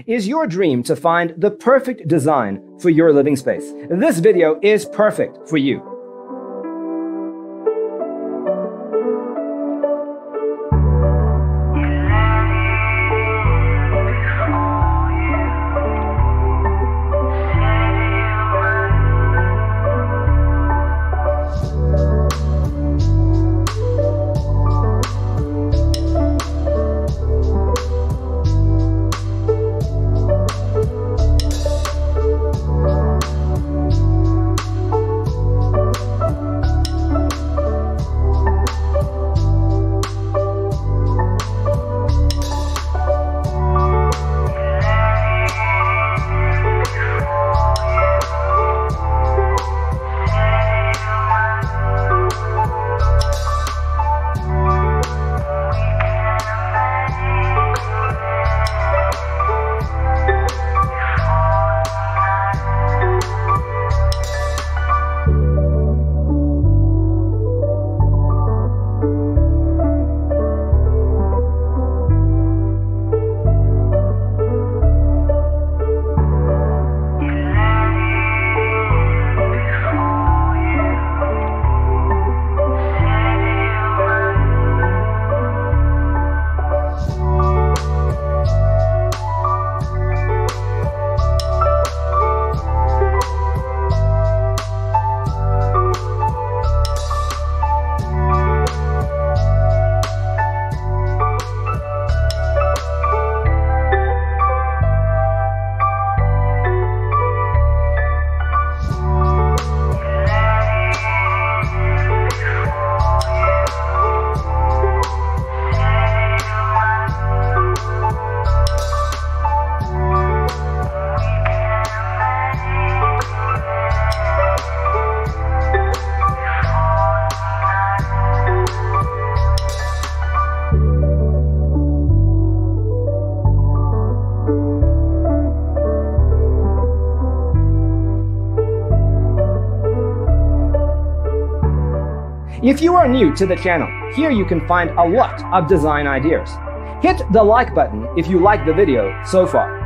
Is your dream to find the perfect design for your living space? This video is perfect for you. If you are new to the channel, here you can find a lot of design ideas. Hit the like button if you like the video so far.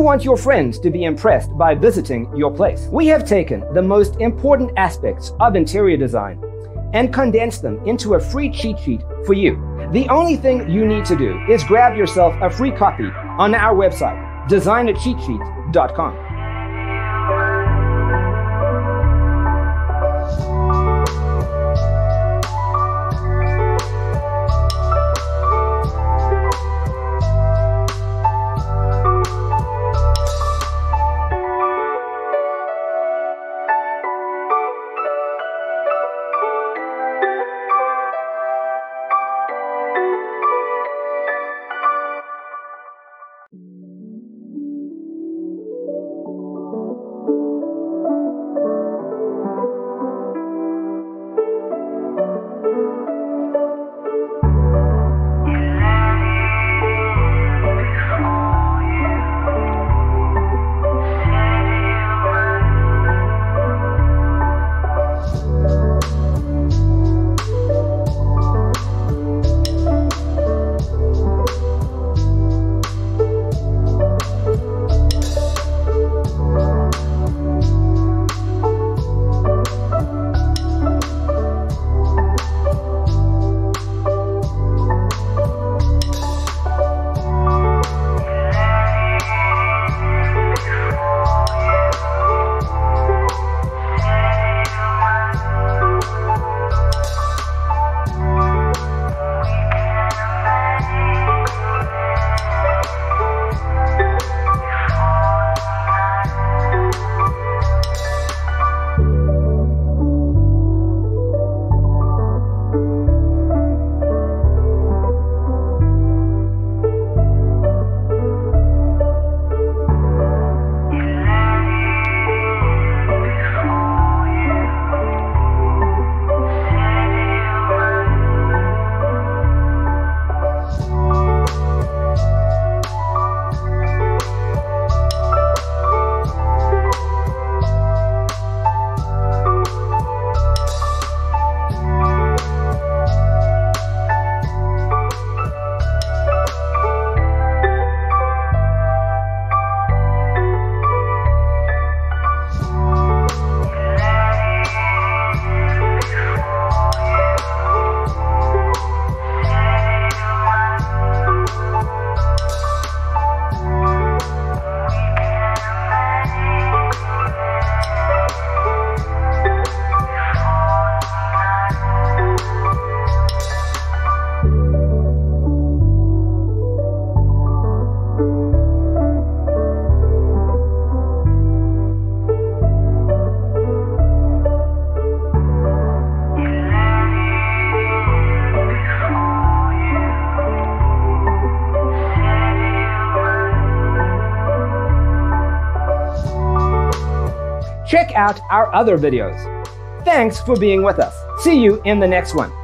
want your friends to be impressed by visiting your place. We have taken the most important aspects of interior design and condensed them into a free cheat sheet for you. The only thing you need to do is grab yourself a free copy on our website, designercheatsheet.com. Check out our other videos. Thanks for being with us. See you in the next one.